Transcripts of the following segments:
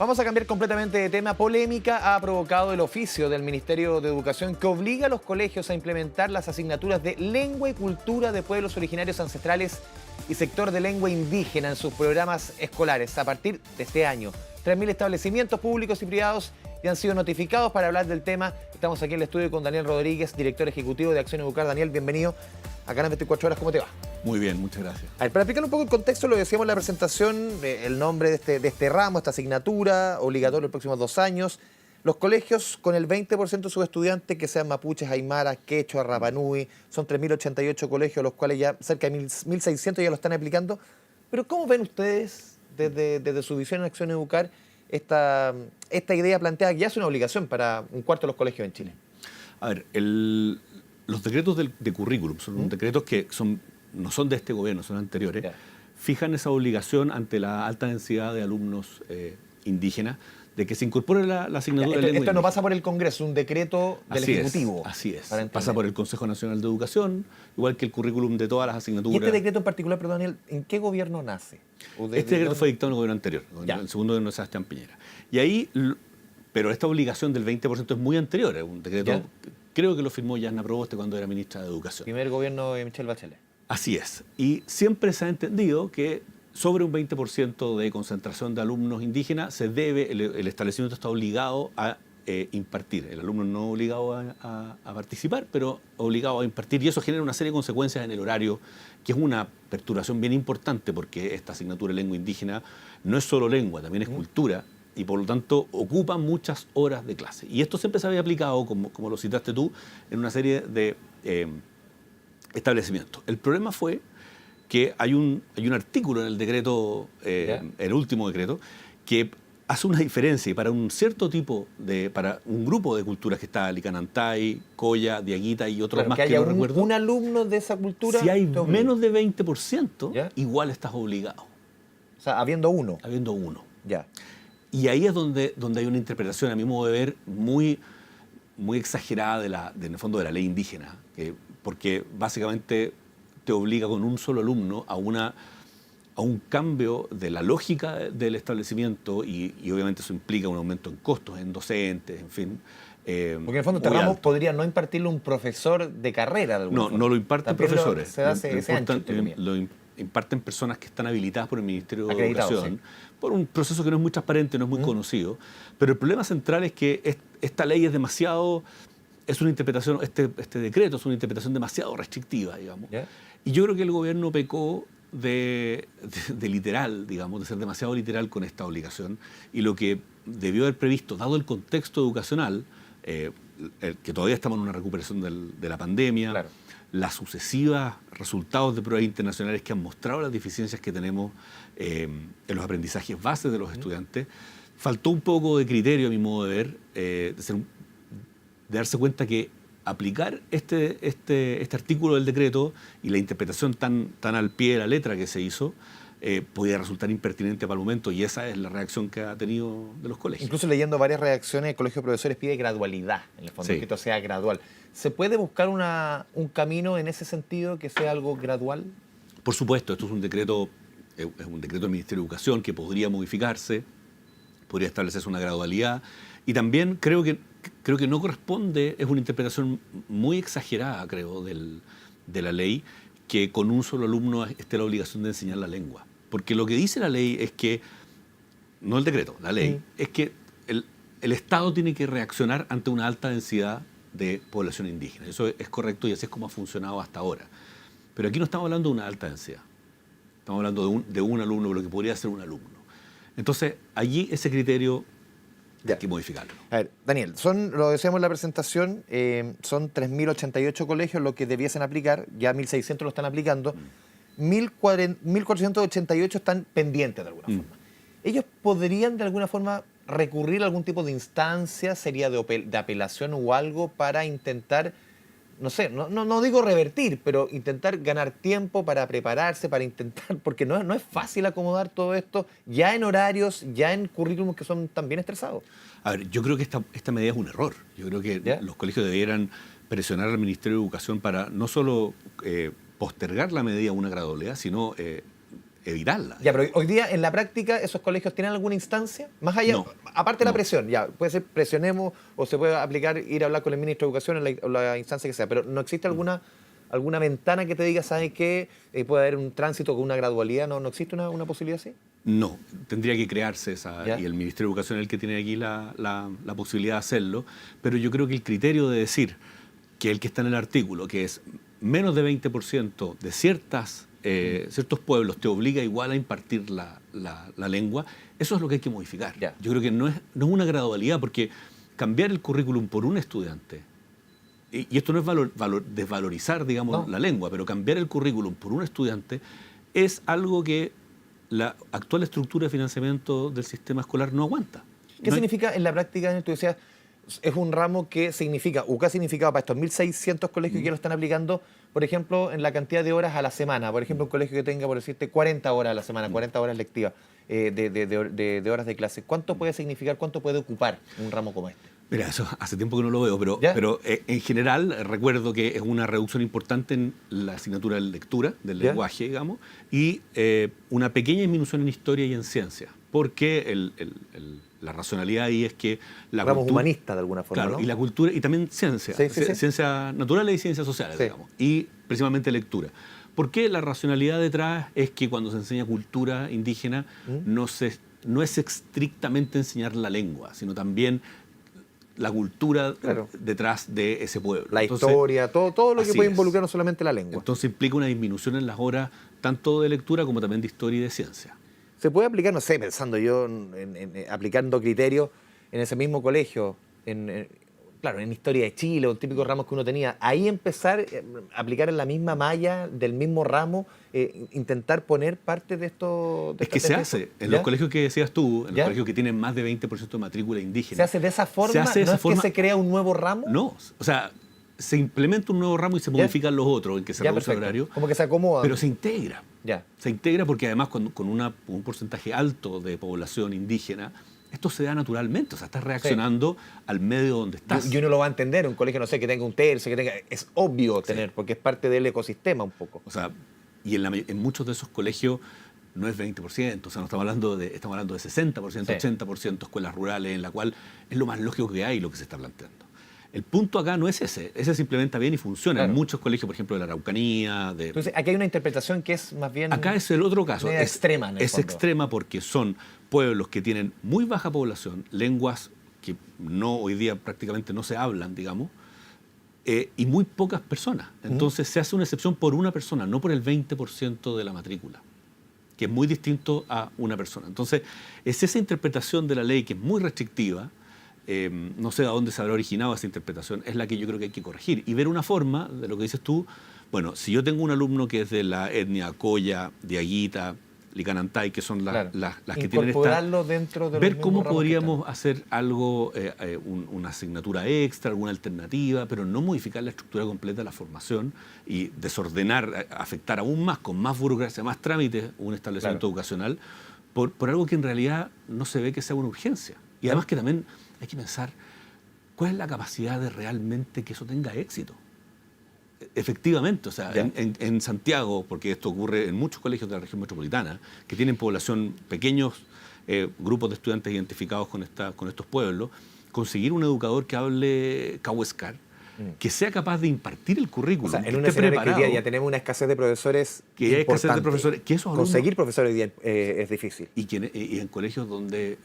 Vamos a cambiar completamente de tema. Polémica ha provocado el oficio del Ministerio de Educación que obliga a los colegios a implementar las asignaturas de lengua y cultura de pueblos originarios ancestrales y sector de lengua indígena en sus programas escolares a partir de este año. 3.000 establecimientos públicos y privados ya han sido notificados. Para hablar del tema, estamos aquí en el estudio con Daniel Rodríguez, director ejecutivo de Acción Educar. Daniel, bienvenido acá en 24 horas. ¿Cómo te va? Muy bien, muchas gracias. A ver, para explicar un poco el contexto, lo decíamos en la presentación, el nombre de este ramo, esta asignatura, obligatorio los próximos 2 años. Los colegios con el 20% de sus estudiantes que sean mapuches, aymaras, quechua, rapanui, son 3.088 colegios, los cuales ya cerca de 1.600 ya lo están aplicando. Pero ¿cómo ven ustedes, desde su visión en Acción Educar, esta idea planteada que ya es una obligación para un cuarto de los colegios en Chile? A ver, los decretos de currículum son decretos que no son de este gobierno, son anteriores, fijan esa obligación ante la alta densidad de alumnos indígenas de que se incorpore la asignatura de lengua Esto no indígena. pasa por el Congreso, un decreto del Ejecutivo. Así es. Pasa por el Consejo Nacional de Educación, igual que el currículum de todas las asignaturas. ¿Y este decreto en particular, perdón, Daniel, en qué gobierno nace? Este decreto fue dictado en el gobierno anterior, en el segundo gobierno de Sebastián Piñera. Y ahí, pero esta obligación del 20% es muy anterior, es un decreto, creo que lo firmó Yasna Proboste cuando era ministra de Educación. Primer gobierno de Michelle Bachelet. Así es. Y siempre se ha entendido que sobre un 20% de concentración de alumnos indígenas se debe, el establecimiento está obligado a impartir. El alumno no obligado a participar, pero obligado a impartir. Y eso genera una serie de consecuencias en el horario, que es una perturbación bien importante, porque esta asignatura de lengua indígena no es solo lengua, también es cultura, y por lo tanto ocupa muchas horas de clase. Y esto siempre se había aplicado, como lo citaste tú, en una serie de establecimientos. El problema fue que hay un artículo en el decreto, el último decreto, que hace una diferencia y para un cierto tipo para un grupo de culturas que está Licanantay, Coya, Diaguita y otros más que no recuerdo. Un alumno de esa cultura. Si hay menos de 20%, igual estás obligado. O sea, habiendo uno. Habiendo uno. Ya. Y ahí es donde hay una interpretación, a mi modo de ver, muy exagerada en el fondo de la ley indígena, porque básicamente te obliga con un solo alumno a un cambio de la lógica del establecimiento y obviamente eso implica un aumento en costos, en docentes, en fin. Porque en el fondo este ramo podría no impartirlo un profesor de carrera. De alguna forma. No lo imparten profesores. Se da ese ancho, lo imparten personas que están habilitadas por el Ministerio de Acreditado, Educación, por un proceso que no es muy transparente, no es muy conocido. Pero el problema central es que esta ley es demasiado... Es una interpretación, este decreto es una interpretación demasiado restrictiva, digamos. Y yo creo que el gobierno pecó de literal, digamos, de ser demasiado literal con esta obligación. Y lo que debió haber previsto, dado el contexto educacional, que todavía estamos en una recuperación de la pandemia, las sucesivas resultados de pruebas internacionales que han mostrado las deficiencias que tenemos en los aprendizajes bases de los estudiantes, faltó un poco de criterio, a mi modo de ver, de darse cuenta que aplicar este artículo del decreto y la interpretación tan al pie de la letra que se hizo podía resultar impertinente para el momento, y esa es la reacción que ha tenido de los colegios. Incluso leyendo varias reacciones, el Colegio de Profesores pide gradualidad, en el fondo, que esto sea gradual. ¿Se puede buscar un camino en ese sentido que sea algo gradual? Por supuesto, esto es un decreto del Ministerio de Educación que podría modificarse, podría establecerse una gradualidad, y también creo que no corresponde, es una interpretación muy exagerada, creo, de la ley, que con un solo alumno esté la obligación de enseñar la lengua. Porque lo que dice la ley es que, no el decreto, la ley, es que el Estado tiene que reaccionar ante una alta densidad de población indígena. Eso es correcto y así es como ha funcionado hasta ahora. Pero aquí no estamos hablando de una alta densidad. Estamos hablando de un alumno, de lo que podría ser un alumno. Entonces, allí ese criterio hay que modificarlo. A ver, Daniel, lo decíamos en la presentación, son 3.088 colegios los que debiesen aplicar, ya 1.600 lo están aplicando, 1.488 están pendientes de alguna forma. ¿Ellos podrían de alguna forma recurrir a algún tipo de instancia, sería de apelación o algo para intentar, no sé, no digo revertir, pero intentar ganar tiempo para prepararse, para intentar, porque no es fácil acomodar todo esto ya en horarios, ya en currículums que son también estresados? A ver, yo creo que esta medida es un error. Yo creo que los colegios debieran presionar al Ministerio de Educación para no solo postergar la medida a una gradualidad, sino evitarla. Ya, pero hoy día en la práctica esos colegios tienen alguna instancia más allá, No, aparte de la no. presión, ya puede ser presionemos o se puede aplicar ir a hablar con el ministro de Educación o la instancia que sea, pero no existe alguna ventana que te diga, ¿sabes qué? Puede haber un tránsito con una gradualidad, ¿no existe una posibilidad así? No, tendría que crearse esa, ¿Ya? y el Ministerio de Educación es el que tiene aquí la posibilidad de hacerlo, pero yo creo que el criterio de decir que el que está en el artículo, que es menos de 20% de ciertos pueblos te obliga igual a impartir la lengua, eso es lo que hay que modificar. Ya. Yo creo que no es una gradualidad, porque cambiar el currículum por un estudiante, y esto no es desvalorizar, digamos, No. la lengua, pero cambiar el currículum por un estudiante es algo que la actual estructura de financiamiento del sistema escolar no aguanta. ¿Qué No hay- significa en la práctica, Daniel? Tú decías, es un ramo que significa, o que ha significado para estos 1.600 colegios que ya lo están aplicando, por ejemplo, en la cantidad de horas a la semana. Por ejemplo, un colegio que tenga, por decirte, 40 horas a la semana, 40 horas lectivas de horas de clase. ¿Cuánto puede significar, cuánto puede ocupar un ramo como este? Mira, eso hace tiempo que no lo veo, ¿Ya? pero en general recuerdo que es una reducción importante en la asignatura de lectura, del ¿Ya? lenguaje, digamos, y una pequeña disminución en historia y en ciencia, porque la racionalidad ahí es que la Ramos cultura... humanistas, de alguna forma, Claro, ¿no? y la cultura, y también ciencia, Sí, sí, sí. ciencias naturales y ciencias sociales, Sí. digamos, y precisamente lectura. Porque la racionalidad detrás es que cuando se enseña cultura indígena no es estrictamente enseñar la lengua, sino también la cultura Claro. detrás de ese pueblo. La Entonces, historia, todo lo que así puede es. involucrar no solamente la lengua. Entonces implica una disminución en las horas tanto de lectura como también de historia y de ciencia. Se puede aplicar, no sé, pensando yo aplicando criterios en ese mismo colegio, claro, en historia de Chile, o típicos ramos que uno tenía, ahí empezar a aplicar en la misma malla del mismo ramo, intentar poner parte de esto. Es que se hace. En ¿Ya? los colegios que decías tú, en ¿Ya? los colegios que tienen más de 20% de matrícula indígena. ¿Se hace de esa forma? Se hace de ¿No esa es forma. que se crea un nuevo ramo? No, o sea, se implementa un nuevo ramo y se modifican los otros, en que se Ya, reduce el perfecto. horario, Como que se acomoda. pero se integra. Ya. Se integra porque además con un porcentaje alto de población indígena, esto se da naturalmente, o sea, estás reaccionando al medio donde estás. Y uno lo va a entender, un colegio, no sé, que tenga un tercio, es obvio tener, porque es parte del ecosistema un poco. O sea, y en muchos de esos colegios no es 20%, o sea, no estamos hablando de 60%, Sí. 80% escuelas rurales, en la cual es lo más lógico que hay lo que se está planteando. El punto acá no es ese se implementa bien y funciona. Claro. En muchos colegios, por ejemplo, de la Araucanía, Entonces, aquí hay una interpretación que es más bien... Acá es el otro caso. media extrema, en el Es fondo. extrema porque son pueblos que tienen muy baja población, lenguas que hoy día prácticamente no se hablan, digamos, y muy pocas personas. Entonces se hace una excepción por una persona, no por el 20% de la matrícula, que es muy distinto a una persona. Entonces, es esa interpretación de la ley que es muy restrictiva, no sé de dónde se habrá originado esa interpretación, es la que yo creo que hay que corregir y ver una forma de lo que dices tú. Bueno, si yo tengo un alumno que es de la etnia Coya, Diaguita, Licanantay, que son Claro. las que tienen Incorporarlo dentro de los ver mismos cómo ramos que podríamos hacer algo, una asignatura extra, alguna alternativa, pero no modificar la estructura completa de la formación y desordenar, afectar aún más, con más burocracia, más trámites, un establecimiento educacional, por algo que en realidad no se ve que sea una urgencia. Y además que también hay que pensar cuál es la capacidad de realmente que eso tenga éxito. Efectivamente, o sea, Ya. en Santiago, porque esto ocurre en muchos colegios de la región metropolitana, que tienen población, pequeños grupos de estudiantes identificados con estos pueblos, conseguir un educador que hable cahuéscar, que sea capaz de impartir el O currículum, sea, en que un esté escenario que hoy preparado, día ya tenemos una escasez de profesores que hay escasez de importante. profesores, que esos alumnos, Conseguir profesores hoy día es difícil. y en colegios donde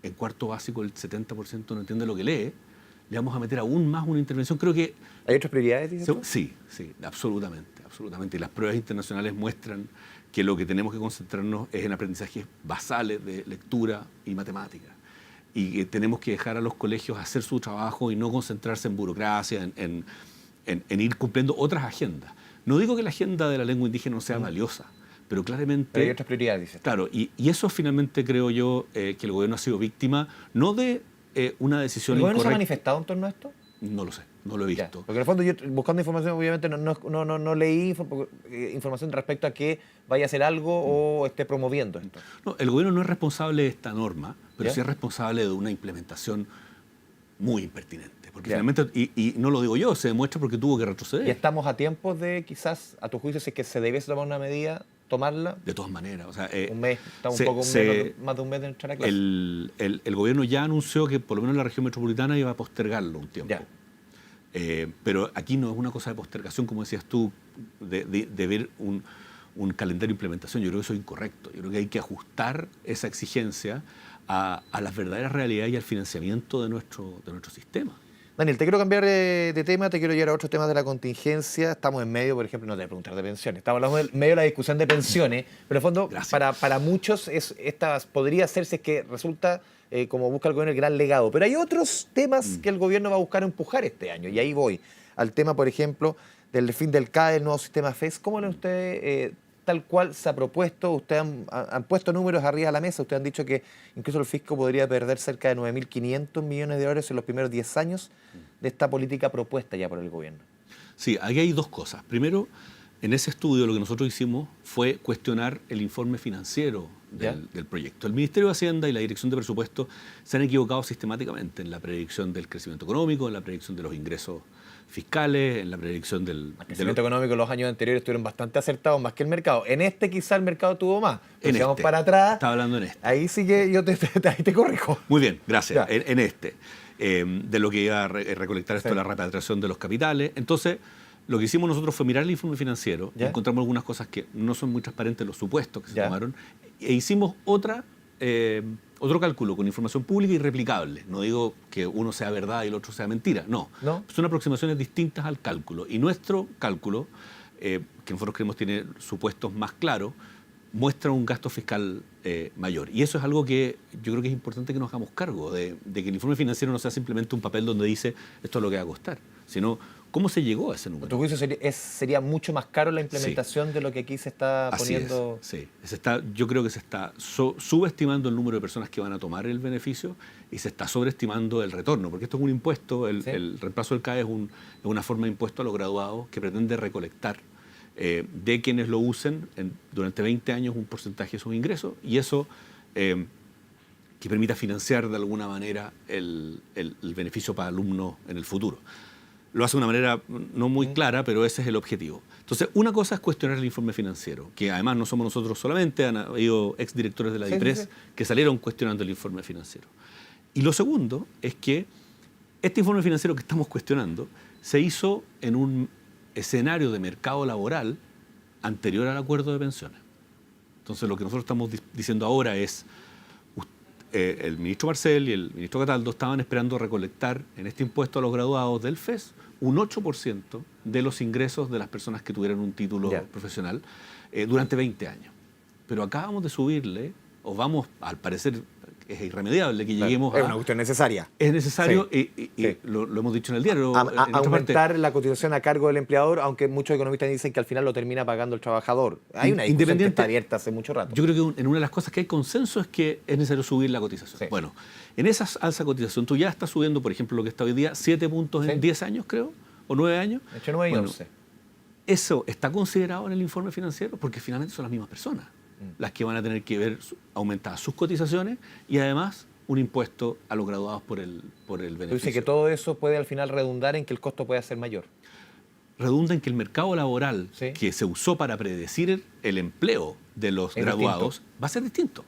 en cuarto básico el 70% no entiende lo que lee, le vamos a meter aún más una intervención. Creo que ¿Hay otras prioridades, dices tú? sí, absolutamente, absolutamente. Y las pruebas internacionales muestran que lo que tenemos que concentrarnos es en aprendizajes basales de lectura y matemática. Y que tenemos que dejar a los colegios hacer su trabajo y no concentrarse en burocracia, en ir cumpliendo otras agendas. No digo que la agenda de la lengua indígena no sea valiosa, pero claramente... Pero hay otras prioridades, dices tú. Claro, y eso finalmente creo yo que el gobierno ha sido víctima, no de una decisión ¿El gobierno se ha incorrecta. manifestado en torno a esto? No lo sé, no lo he Ya. visto. Porque en el fondo yo buscando información, obviamente no leí información respecto a que vaya a hacer algo o esté promoviendo esto. No, el gobierno no es responsable de esta norma, pero ¿Ya? sí es responsable de una implementación muy impertinente. Porque Ya. finalmente, y no lo digo yo, se demuestra porque tuvo que Y retroceder. estamos a tiempo de quizás, a tu juicio, si es que se debiese tomar una medida tomarla? De todas maneras. O sea, Un mes, está un poco más de un mes de entrar a clase. El gobierno ya anunció que por lo menos en la región metropolitana iba a postergarlo un tiempo. Pero aquí no es una cosa de postergación, como decías tú, de ver un calendario de implementación. Yo creo que eso es incorrecto. Yo creo que hay que ajustar esa exigencia a las verdaderas realidades y al financiamiento de nuestro sistema. Daniel, te quiero cambiar de tema, te quiero llevar a otros temas de la contingencia. Estamos en medio, por ejemplo, no te voy a preguntar de pensiones, estamos en medio de la discusión de pensiones, pero en el fondo, para muchos, esta podría hacerse es que resulta, como busca el gobierno, el gran legado. Pero hay otros temas que el gobierno va a buscar empujar este año, y ahí voy al tema, por ejemplo, del fin del CAE, el nuevo sistema FES. ¿Cómo ven ustedes tal cual se ha propuesto? Ustedes han puesto números arriba de la mesa, ustedes han dicho que incluso el fisco podría perder cerca de 9.500 millones de dólares en los primeros 10 años de esta política propuesta ya por el gobierno. Sí, aquí hay dos cosas. Primero, en ese estudio lo que nosotros hicimos fue cuestionar el informe financiero del proyecto. El Ministerio de Hacienda y la Dirección de Presupuesto se han equivocado sistemáticamente en la predicción del crecimiento económico, en la predicción de los ingresos fiscales, en la predicción del crecimiento económico. Los años anteriores estuvieron bastante acertados, más que el mercado. En este quizá el mercado tuvo más. Si vamos para atrás, estaba hablando en este. Ahí sí que yo te corrijo. Muy bien, gracias. En este. De lo que iba a recolectar esto, la repatriación de los capitales. Entonces, lo que hicimos nosotros fue mirar el informe financiero y encontramos algunas cosas que no son muy transparentes, los supuestos que se tomaron, e hicimos otro cálculo con información pública y replicable. No digo que uno sea verdad y el otro sea mentira, no. Son aproximaciones distintas al cálculo. Y nuestro cálculo, que nosotros creemos tiene supuestos más claros, muestra un gasto fiscal mayor. Y eso es algo que yo creo que es importante que nos hagamos cargo, de que el informe financiero no sea simplemente un papel donde dice esto es lo que va a costar, sino cómo se llegó a ese número. ¿Tu juicio sería mucho más caro la implementación de lo que aquí se está poniendo? Sí, yo creo que se está subestimando el número de personas que van a tomar el beneficio y se está sobreestimando el retorno, porque esto es un impuesto, el reemplazo del CAE es una forma de impuesto a los graduados que pretende recolectar de quienes lo usen durante 20 años un porcentaje de sus ingresos, y eso que permita financiar de alguna manera el beneficio para alumnos en el futuro. Lo hace de una manera no muy clara, pero ese es el objetivo. Entonces, una cosa es cuestionar el informe financiero, que además no somos nosotros solamente, han habido exdirectores de la DIPRES que salieron cuestionando el informe financiero. Y lo segundo es que este informe financiero que estamos cuestionando se hizo en un escenario de mercado laboral anterior al acuerdo de pensiones. Entonces, lo que nosotros estamos diciendo ahora es el ministro Marcel y el ministro Cataldo estaban esperando recolectar en este impuesto a los graduados del FES un 8% de los ingresos de las personas que tuvieran un título profesional durante 20 años. Pero acabamos de subirle, o vamos, al parecer es irremediable que lleguemos a... Es una cuestión necesaria. Es necesario, y lo hemos dicho en el diario. Aumentar la cotización a cargo del empleador, aunque muchos economistas dicen que al final lo termina pagando el trabajador. Hay una discusión que está abierta hace mucho rato. Yo creo que en una de las cosas que hay consenso es que es necesario subir la cotización. Bueno, en esa alza cotización tú ya estás subiendo, por ejemplo, lo que está hoy día, 7 puntos en 10 años, creo, o 9 años. Entre 9 y 11. ¿Eso está considerado en el informe financiero? Porque finalmente son las mismas personas las que van a tener que ver aumentadas sus cotizaciones y además un impuesto a los graduados por el beneficio. Tú dices que todo eso puede al final redundar en que el costo pueda ser mayor. Redunda en que el mercado laboral que se usó para predecir el empleo de los graduados va a ser distinto.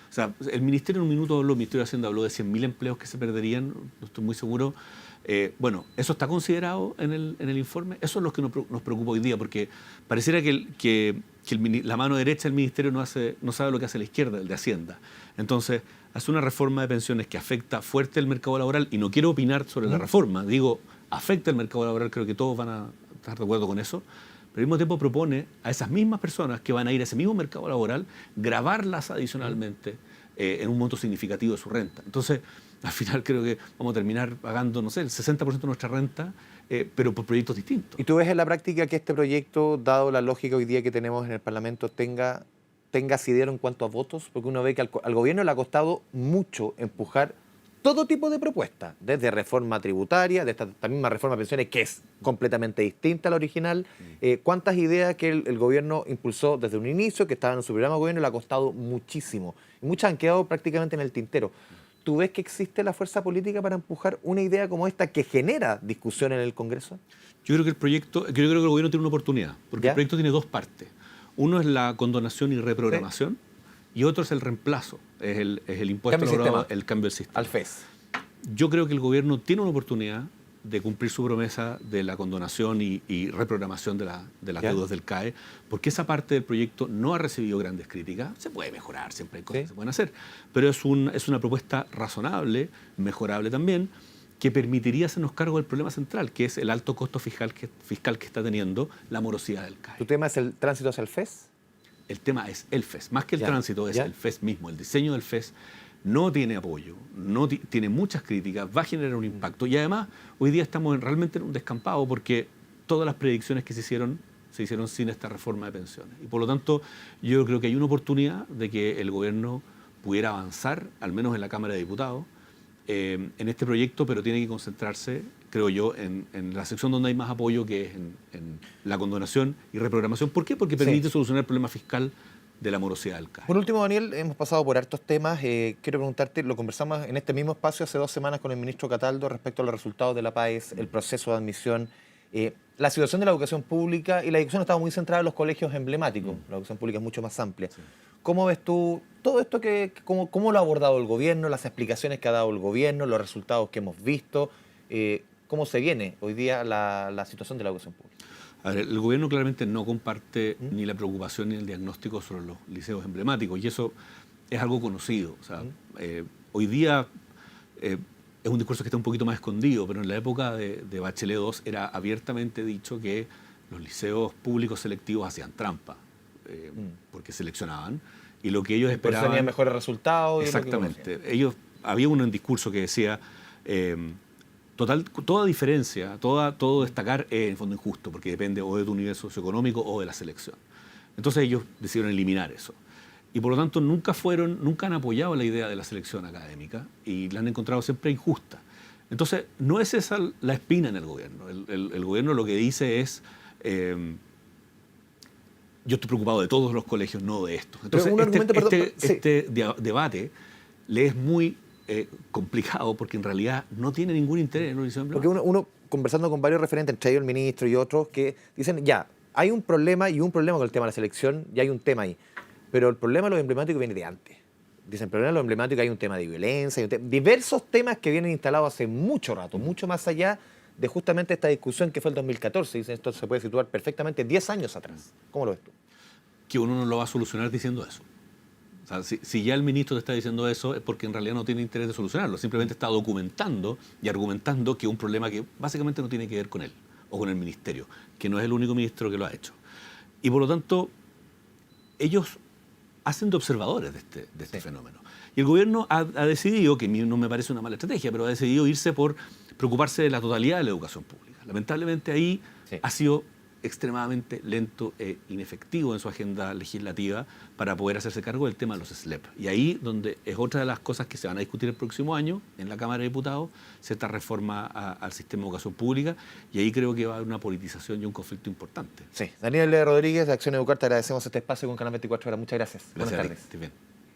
O sea, el Ministerio en un minuto habló, el Ministerio de Hacienda habló de 100.000 empleos que se perderían, no estoy muy seguro. Bueno, ¿eso está considerado en el informe? Eso es lo que nos preocupa hoy día, porque pareciera que la mano derecha del Ministerio no sabe lo que hace la izquierda, el de Hacienda. Entonces, hace una reforma de pensiones que afecta fuerte el mercado laboral, y no quiero opinar sobre la reforma, digo, afecta el mercado laboral, creo que todos van a estar de acuerdo con eso, pero al mismo tiempo propone a esas mismas personas que van a ir a ese mismo mercado laboral, gravarlas adicionalmente en un monto significativo de su renta. Entonces, al final creo que vamos a terminar pagando, no sé, el 60% de nuestra renta, pero por proyectos distintos. ¿Y tú ves en la práctica que este proyecto, dado la lógica hoy día que tenemos en el Parlamento, tenga asidero en cuanto a votos? Porque uno ve que al gobierno le ha costado mucho empujar todo tipo de propuestas, desde reforma tributaria, de esta misma reforma de pensiones, que es completamente distinta a la original. ¿Cuántas ideas que el gobierno impulsó desde un inicio, que estaban en su programa de gobierno, le ha costado muchísimo? Y muchas han quedado prácticamente en el tintero. ¿Tú ves que existe la fuerza política para empujar una idea como esta que genera discusión en el Congreso? Yo creo que el gobierno tiene una oportunidad, porque el proyecto tiene dos partes. Uno es la condonación y reprogramación, y otro es el reemplazo, es el impuesto logrado, el cambio del sistema. Al FES. Yo creo que el gobierno tiene una oportunidad de cumplir su promesa de la condonación y reprogramación de las deudas del CAE, porque esa parte del proyecto no ha recibido grandes críticas. Se puede mejorar, siempre hay cosas que se pueden hacer, pero es una propuesta razonable, mejorable también, que permitiría hacernos cargo del problema central, que es el alto costo fiscal que está teniendo la morosidad del CAE. ¿Tu tema es el tránsito hacia el FES? El tema es el FES, más que el tránsito, es el FES mismo. El diseño del FES no tiene apoyo, tiene muchas críticas, va a generar un impacto, y además hoy día estamos realmente en un descampado porque todas las predicciones que se hicieron sin esta reforma de pensiones. Y por lo tanto, yo creo que hay una oportunidad de que el gobierno pudiera avanzar, al menos en la Cámara de Diputados, en este proyecto, pero tiene que concentrarse, creo yo, en la sección donde hay más apoyo, que es en la condonación y reprogramación. ¿Por qué? Porque permite solucionar el problema fiscal de la morosidad del CAE. Por último, Daniel, hemos pasado por hartos temas. Quiero preguntarte, lo conversamos en este mismo espacio hace 2 semanas con el ministro Cataldo respecto a los resultados de la PAES, el proceso de admisión, la situación de la educación pública, y la discusión estaba muy centrada en los colegios emblemáticos. La educación pública es mucho más amplia. Sí. ¿Cómo ves tú todo esto? ¿Cómo lo ha abordado el gobierno, las explicaciones que ha dado el gobierno, los resultados que hemos visto? ¿Cómo se viene hoy día la situación de la educación pública? A ver, el gobierno claramente no comparte ni la preocupación ni el diagnóstico sobre los liceos emblemáticos, y eso es algo conocido. O sea, hoy día es un discurso que está un poquito más escondido, pero en la época de Bachelet II era abiertamente dicho que los liceos públicos selectivos hacían trampa, porque seleccionaban, y lo que ellos esperaban... Por eso tenían mejores resultados. Exactamente. Había un discurso que decía... toda diferencia, todo destacar es en el fondo injusto, porque depende o de tu nivel socioeconómico o de la selección. Entonces ellos decidieron eliminar eso. Y por lo tanto nunca han apoyado la idea de la selección académica y la han encontrado siempre injusta. Entonces no es esa la espina en el gobierno. El gobierno lo que dice es, yo estoy preocupado de todos los colegios, no de estos. Entonces este debate le es muy... complicado, porque en realidad no tiene ningún interés en un liceo emblemático. Porque uno conversando con varios referentes, entre ellos el ministro y otros, que dicen, ya, hay un problema con el tema de la selección, y hay un tema ahí, pero el problema de los emblemáticos viene de antes. Dicen, el problema de los emblemáticos, hay un tema de violencia, diversos temas que vienen instalados hace mucho rato, mucho más allá de justamente esta discusión que fue el 2014. Dicen, esto se puede situar perfectamente 10 años atrás. ¿Cómo lo ves tú? Que uno no lo va a solucionar diciendo eso. O sea, si ya el ministro te está diciendo eso, es porque en realidad no tiene interés de solucionarlo. Simplemente está documentando y argumentando que es un problema que básicamente no tiene que ver con él o con el ministerio, que no es el único ministro que lo ha hecho. Y por lo tanto, ellos hacen de observadores de este fenómeno. Y el gobierno ha decidido, que no me parece una mala estrategia, pero ha decidido irse por preocuparse de la totalidad de la educación pública. Lamentablemente ahí ha sido extremadamente lento e inefectivo en su agenda legislativa para poder hacerse cargo del tema de los SLEP. Y ahí donde es otra de las cosas que se van a discutir el próximo año en la Cámara de Diputados, esta reforma al sistema de educación pública, y ahí creo que va a haber una politización y un conflicto importante. Sí. Daniel Rodríguez, de Acción Educar, te agradecemos este espacio con Canal 24 Horas. Muchas gracias. Buenas tardes. Estés bien.